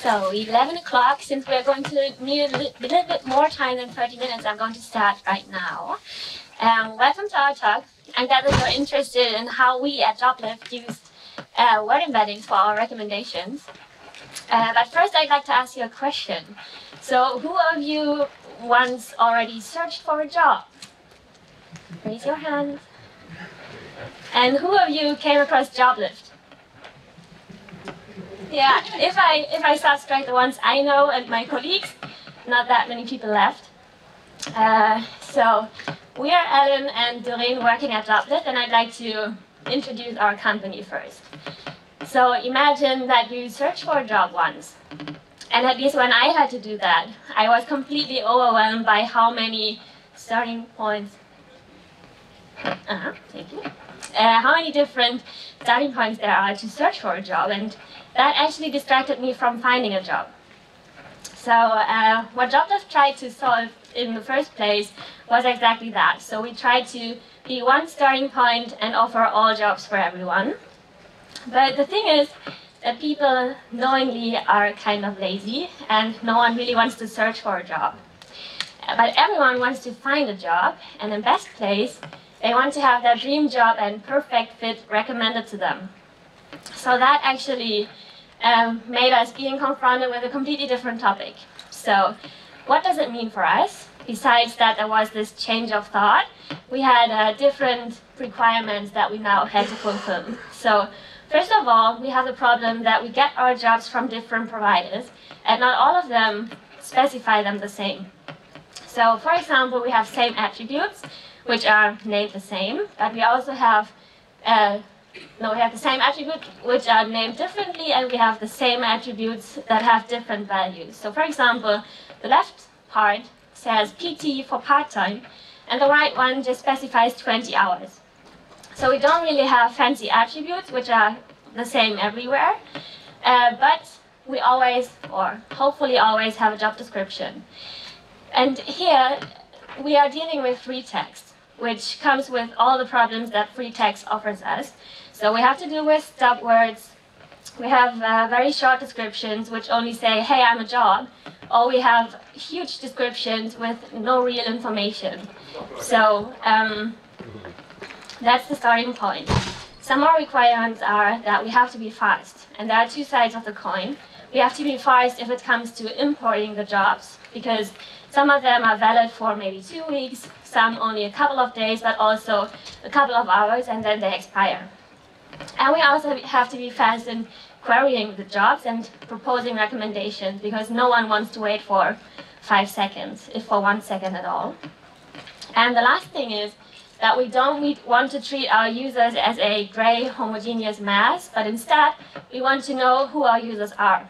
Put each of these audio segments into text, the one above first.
So 11 o'clock, since we're going to need a little bit more time than 30 minutes, I'm going to start right now. Welcome to our talk. I'm glad that you're interested in how we at Joblift use word embeddings for our recommendations. But first I'd like to ask you a question. So who of you once already searched for a job? Raise your hand. And who of you came across Joblift? Yeah, if I subtract the ones I know and my colleagues, not that many people left. So we are Ellen and Doreen working at Joblift, and I'd like to introduce our company first. So imagine that you search for a job once. And at least when I had to do that, I was completely overwhelmed by how many starting points. Thank you. How many different starting points there are to search for a job, and that actually distracted me from finding a job. So what Joblift tried to solve in the first place was exactly that. So we tried to be one starting point and offer all jobs for everyone. But the thing is that people knowingly are kind of lazy, and no one really wants to search for a job. But everyone wants to find a job, and in best case, they want to have their dream job and perfect fit recommended to them. So that actually made us being confronted with a completely different topic. So what does it mean for us? Besides that there was this change of thought, we had different requirements that we now had to fulfill. So first of all, we have the problem that we get our jobs from different providers, and not all of them specify them the same. So for example, we have same attributes, which are named the same, but we also have we have the same attributes which are named differently, and we have the same attributes that have different values. So for example, the left part says PT for part-time, and the right one just specifies 20 hours. So we don't really have fancy attributes which are the same everywhere, but we always, or hopefully always, have a job description. And here we are dealing with free text, which comes with all the problems that free text offers us. So we have to deal with stop words. We have very short descriptions which only say, hey, I'm a job. Or we have huge descriptions with no real information. So that's the starting point. Some more requirements are that we have to be fast. And there are two sides of the coin. We have to be fast if it comes to importing the jobs, because some of them are valid for maybe 2 weeks, some only a couple of days, but also a couple of hours, and then they expire. And we also have to be fast in querying the jobs and proposing recommendations, because no one wants to wait for 5 seconds, if for 1 second at all. And the last thing is that we don't want to treat our users as a gray, homogeneous mass, but instead we want to know who our users are.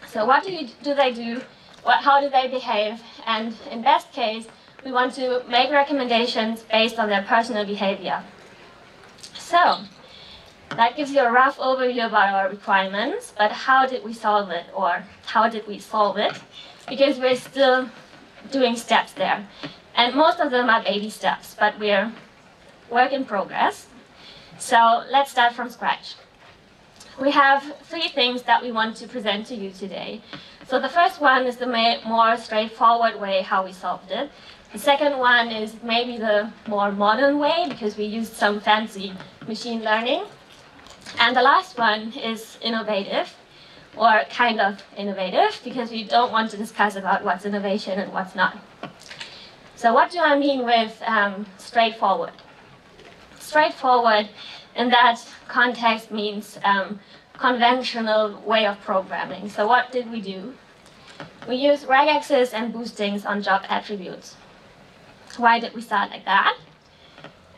So what do they do? How do they behave? And in best case, we want to make recommendations based on their personal behavior. So that gives you a rough overview about our requirements, but how did we solve it, or how did we solve it? Because we're still doing steps there. And most of them are baby steps, but we're work in progress. So let's start from scratch. We have 3 things that we want to present to you today. So the first one is the more straightforward way how we solved it. The second one is maybe the more modern way, because we used some fancy machine learning. And the last one is innovative, or kind of innovative, because we don't want to discuss about what's innovation and what's not. So what do I mean with straightforward? Straightforward in that context means conventional way of programming. So what did we do? We used regexes and boostings on job attributes. Why did we start like that?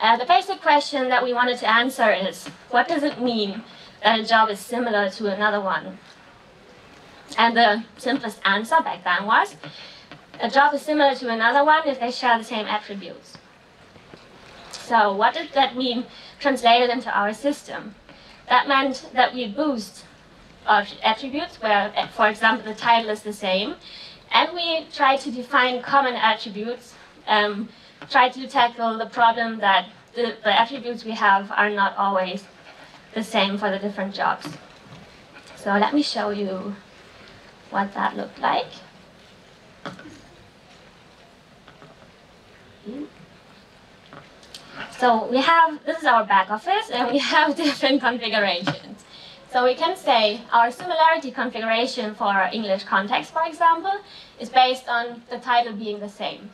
The basic question that we wanted to answer is, what does it mean that a job is similar to another one? And the simplest answer back then was, a job is similar to another one if they share the same attributes. So what did that mean translated into our system? That meant that we boost our attributes where, for example, the title is the same, and we try to define common attributes, try to tackle the problem that the attributes we have are not always the same for the different jobs. So let me show you what that looked like. So we have, this is our back office, and we have different configurations. So we can say our similarity configuration for our English context, for example, is based on the title being the same.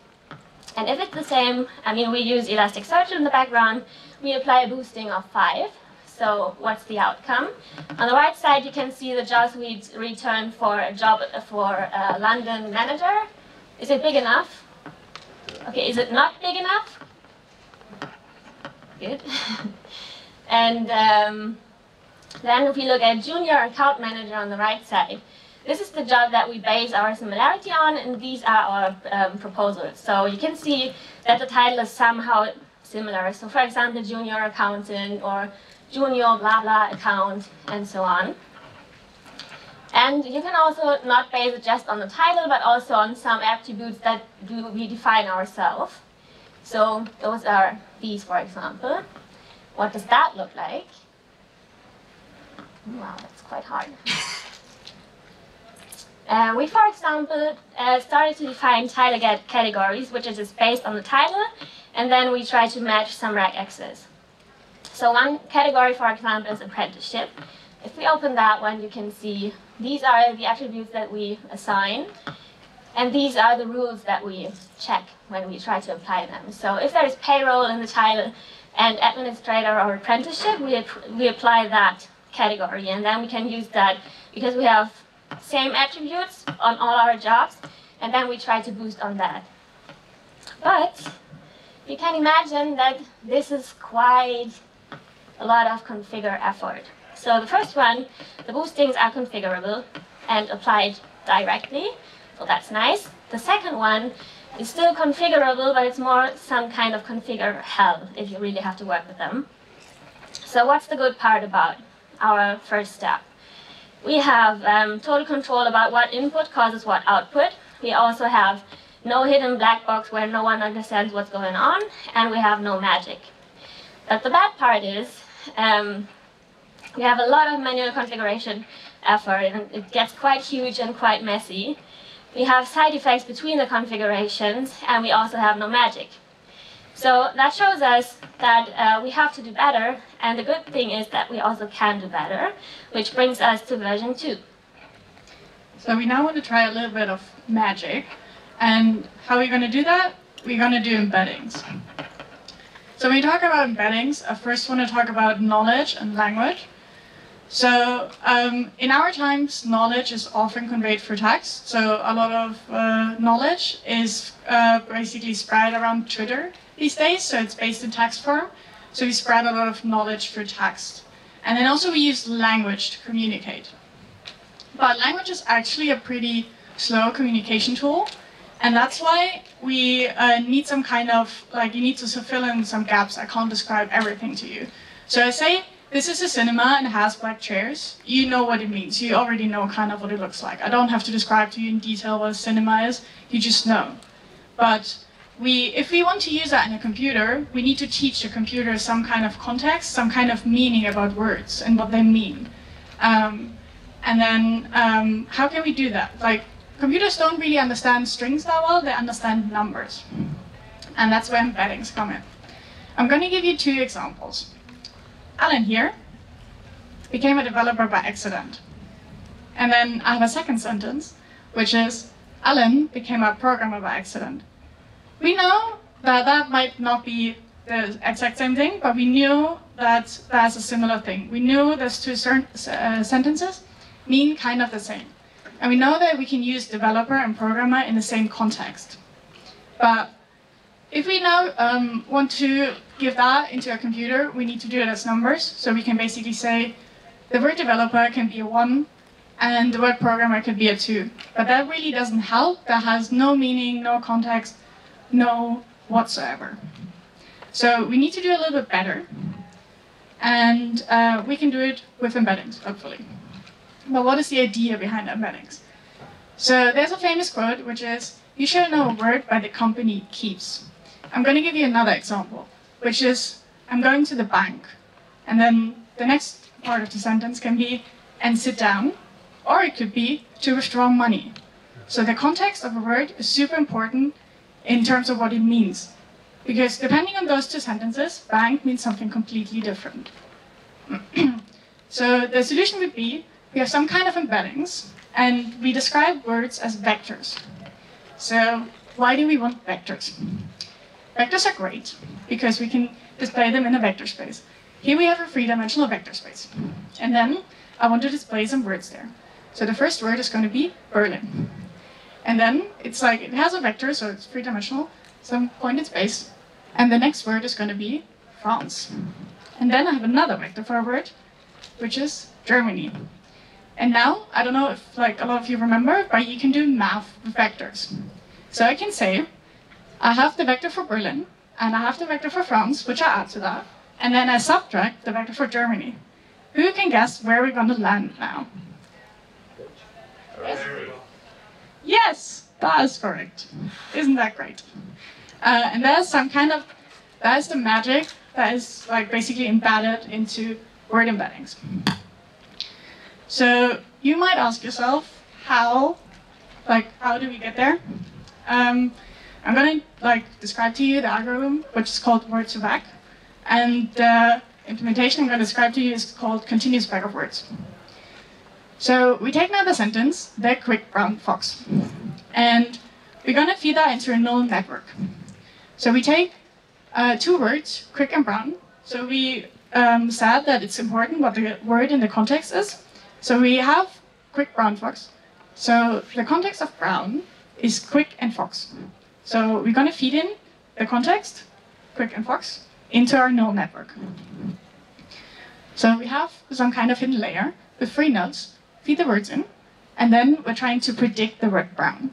And if it's the same, I mean, we use Elasticsearch in the background, we apply a boosting of 5. So what's the outcome? On the right side, you can see the jobs we returned for a job for a London manager. Is it big enough? Okay, is it not big enough? Good. And then if we look at junior account manager on the right side, this is the job that we base our similarity on, and these are our proposals. So you can see that the title is somehow similar. So for example, junior accountant or junior blah blah account, and so on. And you can also not base it just on the title, but also on some attributes that we define ourselves. So those are these, for example. What does that look like? Wow, that's quite hard. We, for example, started to define title categories, which is just based on the title, and then we try to match some regexes. So one category, for example, is apprenticeship. If we open that one, you can see these are the attributes that we assign, and these are the rules that we check when we try to apply them. So if there is payroll in the title and administrator or apprenticeship, we apply that category, and then we can use that because we have same attributes on all our jobs, and then we try to boost on that. But you can imagine that this is quite a lot of configure effort. So the first one, the boostings are configurable and applied directly, so that's nice. The second one is still configurable, but it's more some kind of configure hell if you really have to work with them. So what's the good part about our first step? We have total control about what input causes what output. We also have no hidden black box where no one understands what's going on, and we have no magic. But the bad part is we have a lot of manual configuration effort, and it gets quite huge and quite messy. We have side effects between the configurations, and we also have no magic. So that shows us that we have to do better, and the good thing is that we also can do better, which brings us to version 2. So we now want to try a little bit of magic, and how are we going to do that? We're going to do embeddings. So when we talk about embeddings, I first want to talk about knowledge and language. So in our times, knowledge is often conveyed through text. So a lot of knowledge is basically spread around Twitter these days. So it's based in text form. So we spread a lot of knowledge through text. And then also we use language to communicate. But language is actually a pretty slow communication tool. And that's why we need some kind of, like, you need to fill in some gaps. I can't describe everything to you. So I say, this is a cinema and it has black chairs. You know what it means. You already know kind of what it looks like. I don't have to describe to you in detail what a cinema is. You just know. But if we want to use that in a computer, we need to teach the computer some kind of context, some kind of meaning about words and what they mean. And then how can we do that? Like, computers don't really understand strings that well. They understand numbers. And that's where embeddings come in. I'm going to give you 2 examples. Alan here became a developer by accident. And then I have a second sentence, which is, Alan became a programmer by accident. We know that that might not be the exact same thing, but we knew that that's a similar thing. We knew those 2 sentences mean kind of the same. And we know that we can use developer and programmer in the same context. But if we now want to give that into a computer, we need to do it as numbers. So we can basically say the word developer can be a 1 and the word programmer could be a 2. But that really doesn't help. That has no meaning, no context, no whatsoever. So we need to do a little bit better. And we can do it with embeddings, hopefully. But what is the idea behind embeddings? So there's a famous quote, which is, you shall know a word by the company it keeps. I'm going to give you another example, which is, I'm going to the bank. And then the next part of the sentence can be, and sit down. or it could be to withdraw money. So the context of a word is super important in terms of what it means. Because depending on those two sentences, bank means something completely different. So the solution would be, we have some kind of embeddings, and we describe words as vectors. So why do we want vectors? Vectors are great, because we can display them in a vector space. Here we have a three-dimensional vector space. And then I want to display some words there. So the first word is going to be Berlin. And then it's like, it has a vector, so it's three-dimensional, some point in space. And the next word is going to be France. And then I have another vector for a word, which is Germany. And now, I don't know if like a lot of you remember, but you can do math with vectors. So I can say, I have the vector for Berlin, and I have the vector for France, which I add to that, and then I subtract the vector for Germany. Who can guess where we're going to land now? Yes, yes, that is correct. Isn't that great? And that's the magic that is like basically embedded into word embeddings. So you might ask yourself, how do we get there? I'm going to describe to you the algorithm, which is called word2vec, and the implementation I'm going to describe to you is called continuous back of words. So we take now the sentence, the quick brown fox, and we're going to feed that into a neural network. So we take two words, quick and brown. So we said that it's important what the word in the context is. So we have quick brown fox. So the context of brown is quick and fox. So we're going to feed in the context, quick and fox, into our neural network. So we have some kind of hidden layer with 3 nodes, feed the words in, and then we're trying to predict the word brown.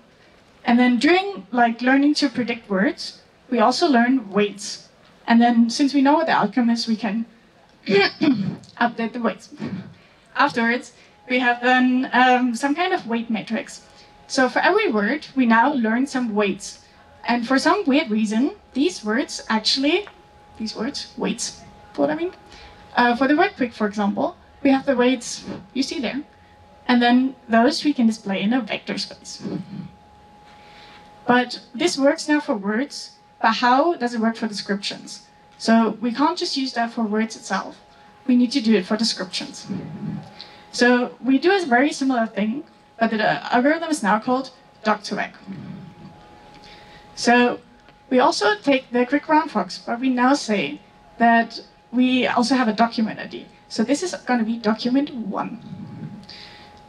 And then during learning to predict words, we also learn weights. And then since we know what the outcome is, we can update the weights. Afterwards, we have then some kind of weight matrix. So for every word, we now learn some weights. And for some weird reason, these words, weights, what I mean? For the word quick, for example, we have the weights you see there. And then those we can display in a vector space. But this works now for words, but how does it work for descriptions? So we can't just use that for words itself. We need to do it for descriptions. So we do a very similar thing, but the algorithm is now called doc2vec. So we also take the quick brown fox, but we now say that we also have a document ID. So this is going to be document 1.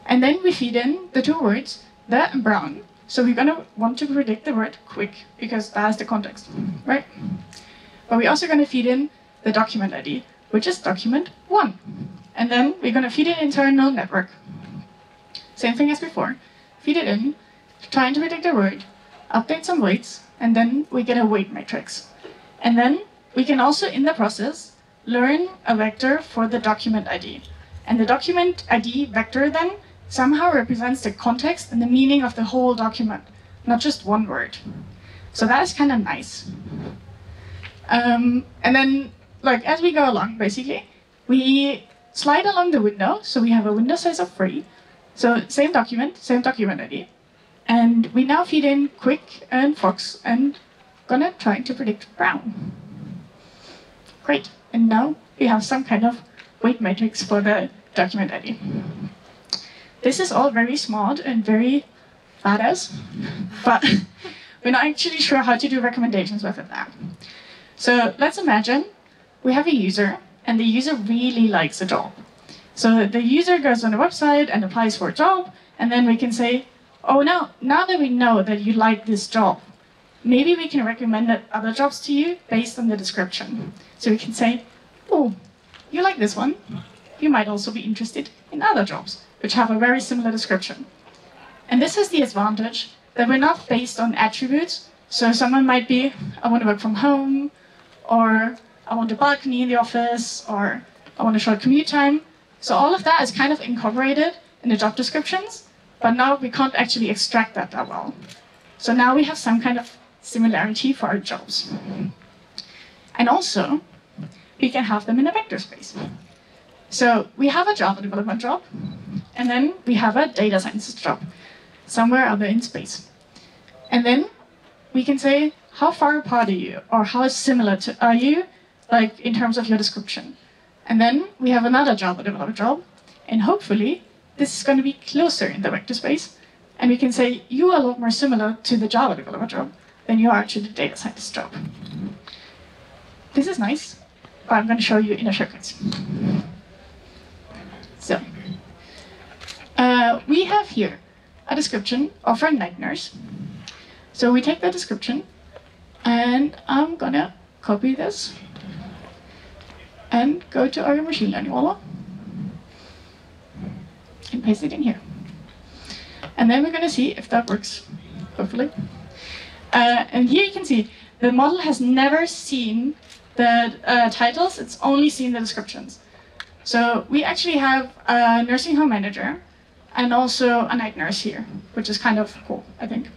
And then we feed in the 2 words, the and brown. So we're going to want to predict the word quick, because that's the context, right? But we're also going to feed in the document ID, which is document 1. And then we're going to feed it into our neural network. Same thing as before. Feed it in, trying to predict a word, update some weights, and then we get a weight matrix. And then we can also, in the process, learn a vector for the document ID. And the document ID vector then somehow represents the context and the meaning of the whole document, not just one word. So that is kind of nice. And then, as we go along, basically, we slide along the window. So we have a window size of 3. So same document ID. And we now feed in quick and fox and gonna try to predict brown. Great. And now we have some kind of weight matrix for the document ID. This is all very smart and very badass, but we're not actually sure how to do recommendations with it now. So let's imagine we have a user, and the user really likes a job. So the user goes on the website and applies for a job, and then we can say, oh, now that we know that you like this job, maybe we can recommend other jobs to you based on the description. So we can say, oh, you like this one? You might also be interested in other jobs, which have a very similar description. And this has the advantage that we're not based on attributes. So someone might be, I want to work from home, or I want a balcony in the office, or I want a short commute time. So all of that is kind of incorporated in the job descriptions, but now we can't actually extract that well. So now we have some kind of similarity for our jobs. And also, we can have them in a vector space. So we have a Java development job, And then we have a data scientist job, somewhere other in space. And then we can say, how far apart are you? Or how similar are you, like in terms of your description? And then we have another Java developer job. And hopefully, this is going to be closer in the vector space. And we can say, you are a lot more similar to the Java developer job than you are to the data scientist job. This is nice, but I'm going to show you in a shortcut. So, we have here a description of a night nurse. So we take that description, and I'm going to copy this and go to our machine learning model and paste it in here. And then we're going to see if that works, hopefully. And here you can see the model has never seen the titles, it's only seen the descriptions. So we actually have a nursing home manager and also a night nurse here, which is kind of cool, I think.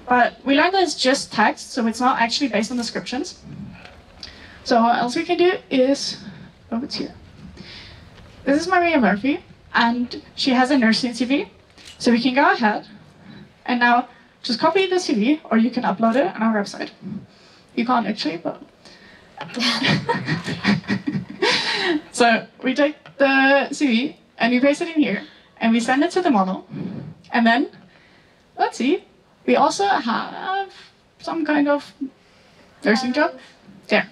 But we learned that it's just text, so it's not actually based on descriptions. So what else we can do is, oh, it's here. This is Maria Murphy, and she has a nursing CV. So we can go ahead and now just copy the CV, or you can upload it on our website. You can't actually, but. So we take the CV and we paste it in here and we send it to the model. And then, let's see, we also have some kind of nursing job there.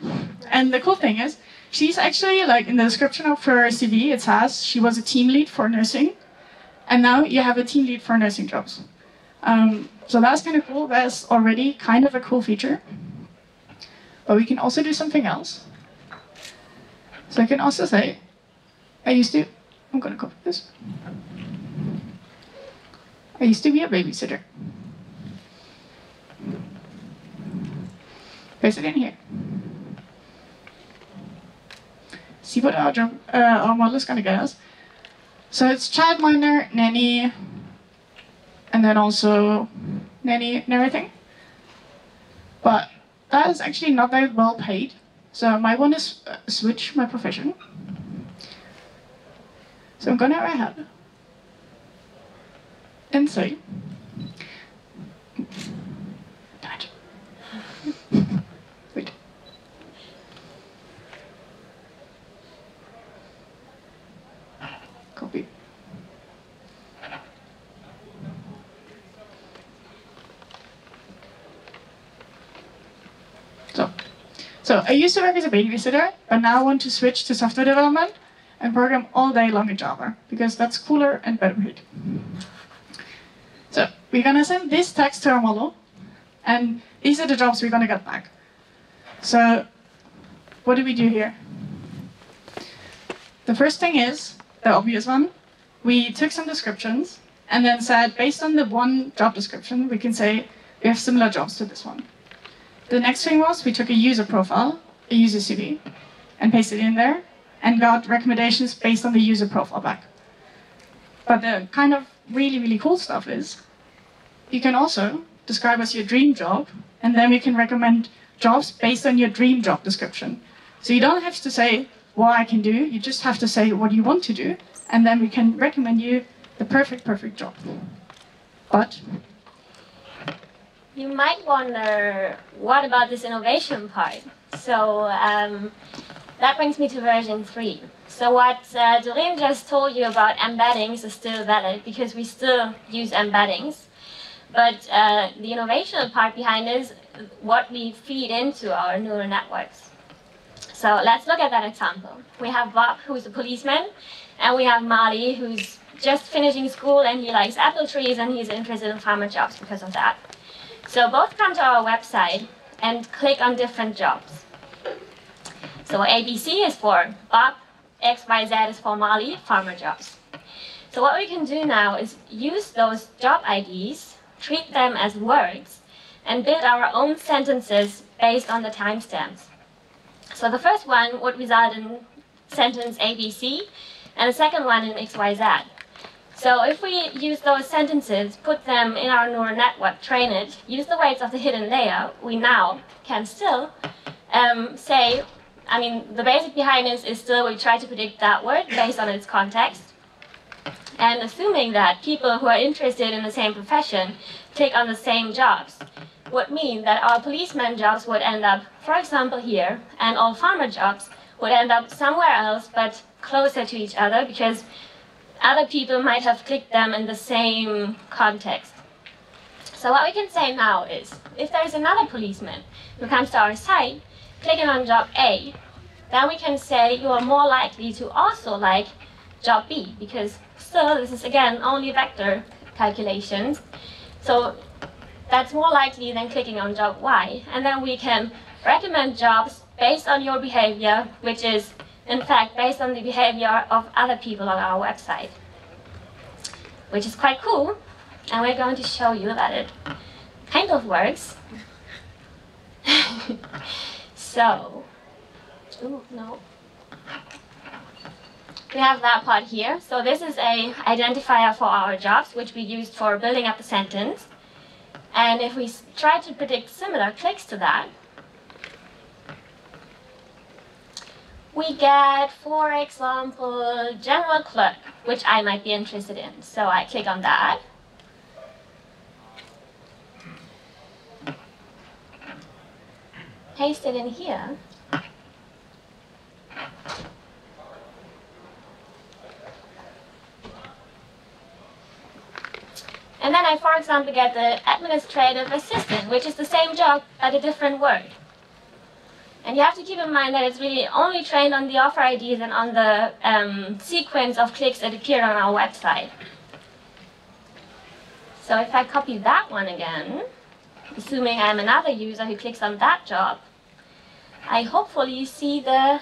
And the cool thing is, she's actually, like in the description of her CV, it says she was a team lead for nursing. And now you have a team lead for nursing jobs. So that's kind of cool. That's already kind of a cool feature. But we can also do something else. So I can also say, I'm going to copy this. I used to be a babysitter. Paste it in here. See what our model is going to get us. So it's childminder, nanny, and then also nanny and everything. But that is actually not very well paid. So my one is switch my profession. So I'm going to go ahead and say, wait. Copy. So I used to work as a babysitter, but now I want to switch to software development and program all day long in Java, because that's cooler and better paid. So we're going to send this text to our model, and these are the jobs we're going to get back. So what do we do here? The first thing is, the obvious one, we took some descriptions and then said, based on the one job description, we can say we have similar jobs to this one. The next thing was we took a user profile, a user CV, and pasted it in there, and got recommendations based on the user profile back. But the kind of really, really cool stuff is, you can also describe as your dream job, and then we can recommend jobs based on your dream job description. So you don't have to say what I can do, you just have to say what you want to do, and then we can recommend you the perfect job. But you might wonder, what about this innovation part? So that brings me to version 3. So what Doreen just told you about embeddings is still valid, because we still use embeddings. But the innovation part behind is what we feed into our neural networks. So let's look at that example. We have Bob, who's a policeman, and we have Mali, who's just finishing school, and he likes apple trees, and he's interested in farmer jobs because of that. So both come to our website and click on different jobs. So ABC is for Bob, XYZ is for Mali, farmer jobs. So what we can do now is use those job IDs, treat them as words, and build our own sentences based on the timestamps. So the first one would result in sentence ABC, and the second one in XYZ. So if we use those sentences, put them in our neural network, train it, use the weights of the hidden layer, we now can still say, the basic behind this is still we try to predict that word based on its context. And assuming that people who are interested in the same profession click on the same jobs would mean that our policeman jobs would end up, for example, here, and all farmer jobs would end up somewhere else but closer to each other because other people might have clicked them in the same context. So what we can say now is, if there is another policeman who comes to our site, clicking on job A, then we can say you are more likely to also like job B, because still this is again only vector calculations. So that's more likely than clicking on job Y. And then we can recommend jobs based on your behavior, which is in fact based on the behavior of other people on our website, which is quite cool. And we're going to show you that it kind of works. So, we have that part here. So this is a identifier for our jobs, which we used for building up the sentence. And if we try to predict similar clicks to that, we get, for example, general clerk, which I might be interested in. So I click on that. Paste it in here. And then I, for example, get the administrative assistant, which is the same job but a different word. And you have to keep in mind that it's really only trained on the offer IDs and on the sequence of clicks that appear on our website. So if I copy that one again, assuming I'm another user who clicks on that job, I hopefully see the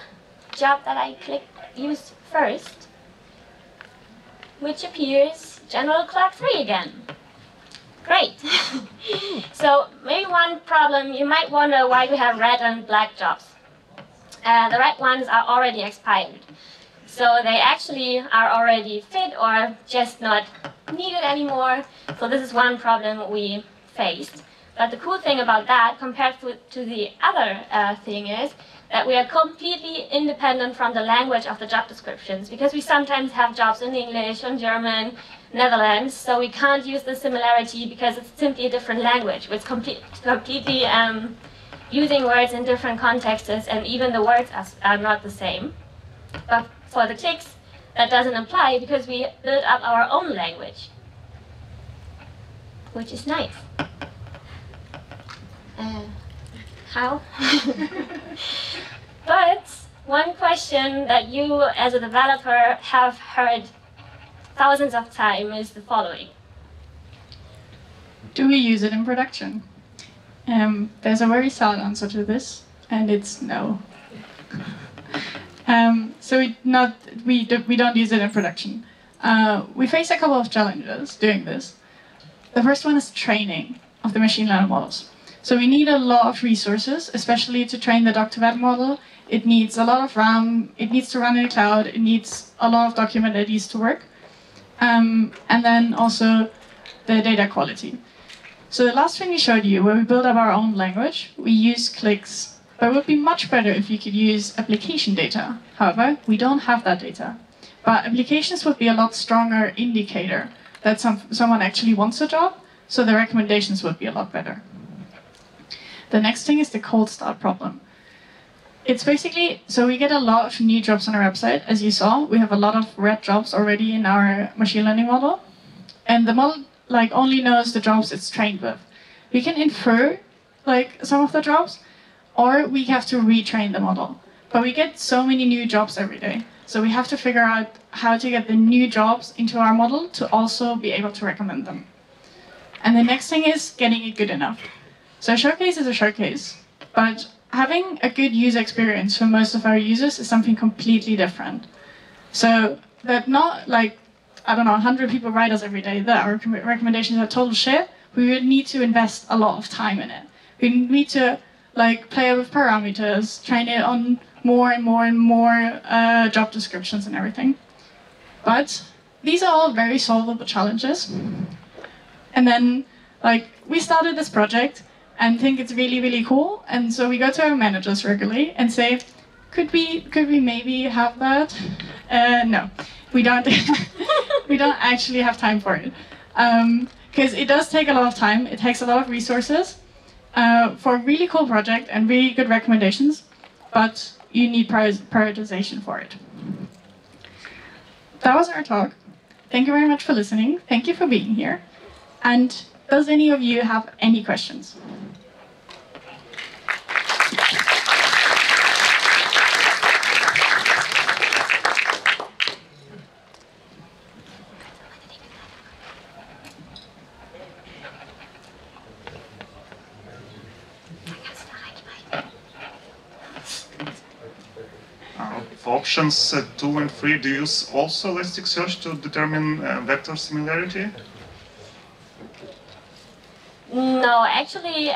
job that I used first, which appears General Clerk 3 again. Great. So maybe one problem, you might wonder why we have red and black jobs. The red ones are already expired. So they actually are already fit or just not needed anymore. So this is one problem we faced. But the cool thing about that, compared to the other thing, is that we are completely independent from the language of the job descriptions, because we sometimes have jobs in English, in German, Netherlands, so we can't use the similarity because it's simply a different language. It's completely using words in different contexts, and even the words are not the same. But for the clicks, that doesn't apply because we build up our own language, which is nice. How? But one question that you as a developer have heard thousands of times is the following. Do we use it in production? There's a very solid answer to this, and it's no. So we don't use it in production. We face a couple of challenges doing this. The first one is training of the machine learning models. So we need a lot of resources, especially to train the doc2web model. It needs a lot of RAM, it needs to run in the cloud, it needs a lot of document IDs to work. And then also the data quality. So the last thing we showed you, where we build up our own language, we use clicks, but it would be much better if you could use application data. However, we don't have that data. But applications would be a lot stronger indicator that someone actually wants a job, so the recommendations would be a lot better. The next thing is the cold start problem. It's basically, so we get a lot of new jobs on our website. As you saw, we have a lot of red jobs already in our machine learning model. And the model only knows the jobs it's trained with. We can infer some of the jobs, or we have to retrain the model. But we get so many new jobs every day. So we have to figure out how to get the new jobs into our model to also be able to recommend them. And the next thing is getting it good enough. So a showcase is a showcase, but having a good user experience for most of our users is something completely different. So that not 100 people write us every day that our recommendations are total shit, we would need to invest a lot of time in it. We need to play with parameters, train it on more and more and more job descriptions and everything. But these are all very solvable challenges. And then we started this project and think it's really, really cool. And so we go to our managers regularly and say, could we maybe have that? No, we don't. we don't actually have time for it. Because it does take a lot of time, it takes a lot of resources for a really cool project and really good recommendations, but you need prioritization for it. That was our talk. Thank you very much for listening. Thank you for being here. And does any of you have any questions? For options 2 and 3, do you use also Elasticsearch to determine vector similarity? No, actually,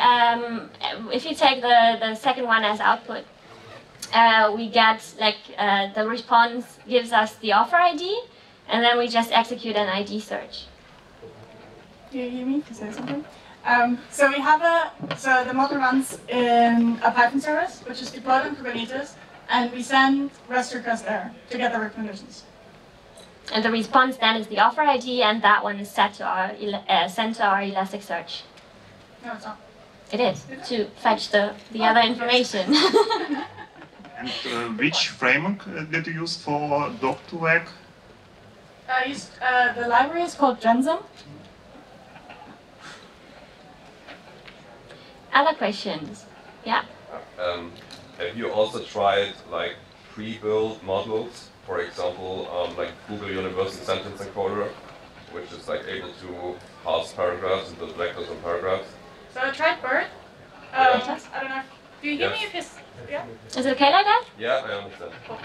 if you take the second one as output, we get the response gives us the offer ID, and then we just execute an ID search. Do you hear me? Can I say something? So we have so the model runs in a Python service, which is deployed on Kubernetes, and we send REST requests there to get the recommendations. And the response then is the offer ID, and that one is set to our sent to our Elasticsearch. No, it's not. It is, to fetch the other information. And which framework did you use for doc2vec? The library is called Gensum. Other questions? Yeah. Have you also tried like pre-built models, for example, like Google Universal Sentence Encoder, which is like able to parse paragraphs into vectors and paragraphs? So I tried BERT. I don't know. Do you hear me? If it's yeah. Is it okay like that? Yeah, I understand. Cool.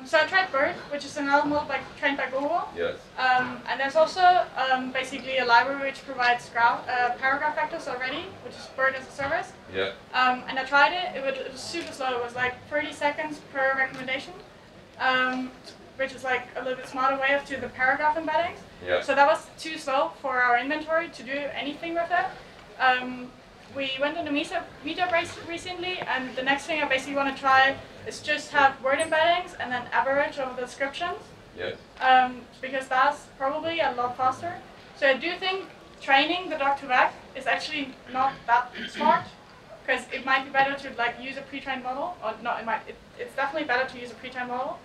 So I tried BERT, which is another model trained by Google. Yes. And there's also basically a library which provides paragraph vectors already, which is BERT as a service. Yeah. And I tried it. It was super slow. It was like 30 seconds per recommendation, which is like a little bit smarter way of doing the paragraph embeddings. Yeah. So that was too slow for our inventory to do anything with it. We went on a meetup recently, and the next thing I basically want to try is just have word embeddings and then average over the descriptions. Yes. Because that's probably a lot faster. So I do think training the doc2vec is actually not that smart, because it might be better to like use a pre-trained model, or no, it's definitely better to use a pre-trained model,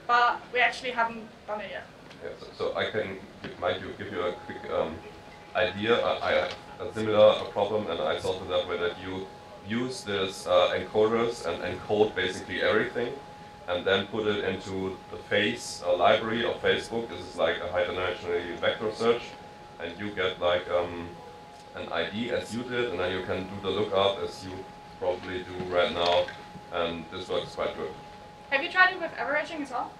but we actually haven't done it yet. Yeah, so I can give you a quick idea. I have a similar problem, and I solved it that way, that you use this encoders and encode basically everything, and then put it into the face library of Facebook. This is like a high-dimensional vector search, and you get like an ID as you did, and then you can do the lookup as you probably do right now, and this works quite good. Have you tried it with averaging as well?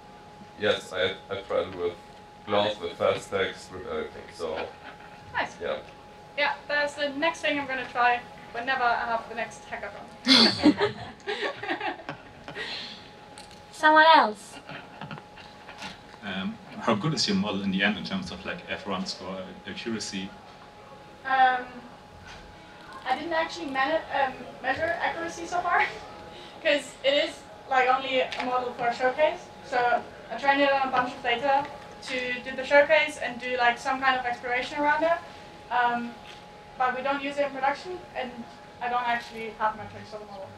Yes, I've tried it with gloss, with fast text, with everything, so nice. Yeah. Yeah, that's the next thing I'm going to try whenever I have the next hackathon. Someone else? How good is your model in the end in terms of like F1 score accuracy? I didn't actually measure accuracy so far, because it is like only a model for a showcase. So I trained it on a bunch of data to do the showcase and do like some kind of exploration around it. But we don't use it in production, and I don't actually have metrics for the model.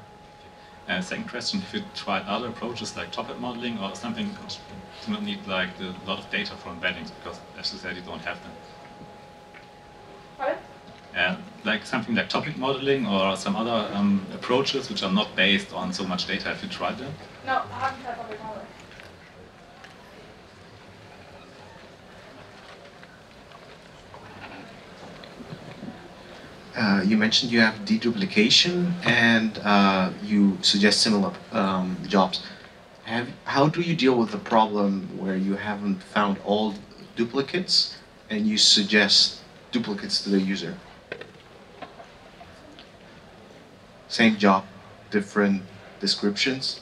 Second question, if you tried other approaches like topic modeling or something which do not need like a lot of data for embeddings, because as you said, you don't have them. Pardon? Like something like topic modeling or some other approaches which are not based on so much data, have you tried them? No, I haven't tried topic modeling. You mentioned you have deduplication and you suggest similar jobs. How do you deal with the problem where you haven't found all duplicates and you suggest duplicates to the user? Same job, different descriptions?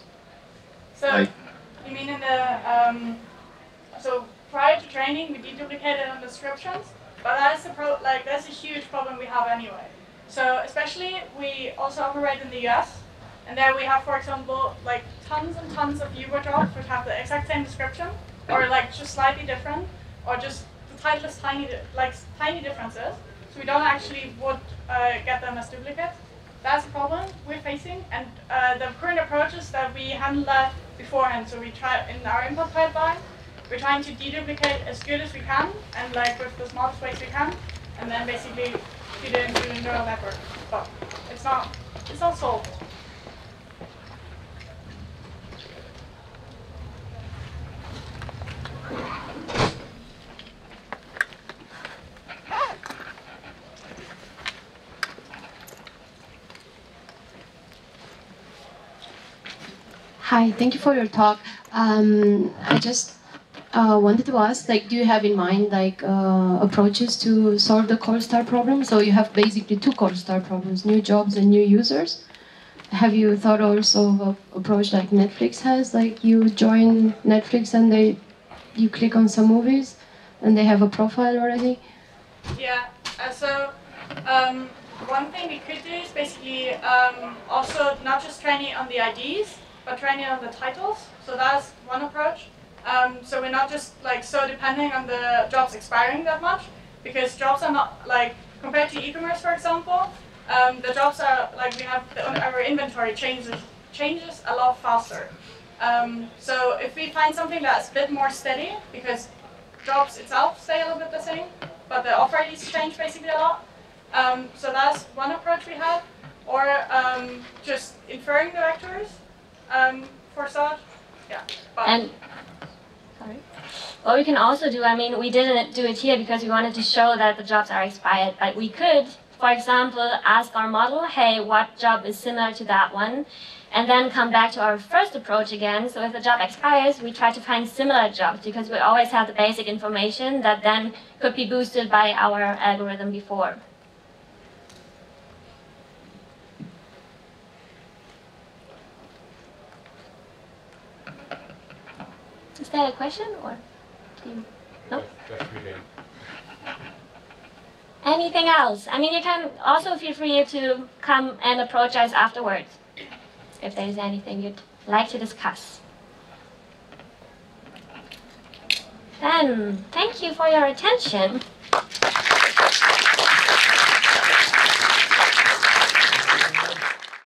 So, like, you mean in the, so prior to training we deduplicated on descriptions, but that's a huge problem we have anyway. So especially we also operate in the US, and there we have, for example, like tons and tons of Uber jobs which have the exact same description, or like just slightly different. or just the title is tiny differences, so we don't actually would get them as duplicates. That's a problem we're facing, and the current approach is that we handle that beforehand. So we try in our input pipeline, we're trying to deduplicate as good as we can, and like with the smallest ways we can, and then basically feed it into a neural network. But it's not solved. Hi, thank you for your talk. I just wanted to ask, like, do you have in mind like approaches to solve the core star problem? So you have basically two core star problems: new jobs and new users. Have you thought also of an approach like Netflix has? Like you join Netflix and you click on some movies, and they have a profile already. Yeah. One thing we could do is basically also not just training on the IDs, but training on the titles. So that's one approach. So we're not just like so depending on the jobs expiring that much, because jobs are not like compared to e-commerce, for example. The jobs are like we have our inventory changes a lot faster. So if we find something that's a bit more steady, because jobs itself stay a little bit the same, but the offer IDs change basically a lot. So that's one approach we have, or just inferring the vectors for such. Yeah. And sorry. What we can also do, I mean, we didn't do it here because we wanted to show that the jobs are expired. But we could, for example, ask our model, hey, what job is similar to that one? And then come back to our first approach again. So if the job expires, we try to find similar jobs because we always have the basic information that then could be boosted by our algorithm before. Is that a question or do you? No? Anything else? I mean, you can also feel free to come and approach us afterwards if there is anything you'd like to discuss. Then, thank you for your attention.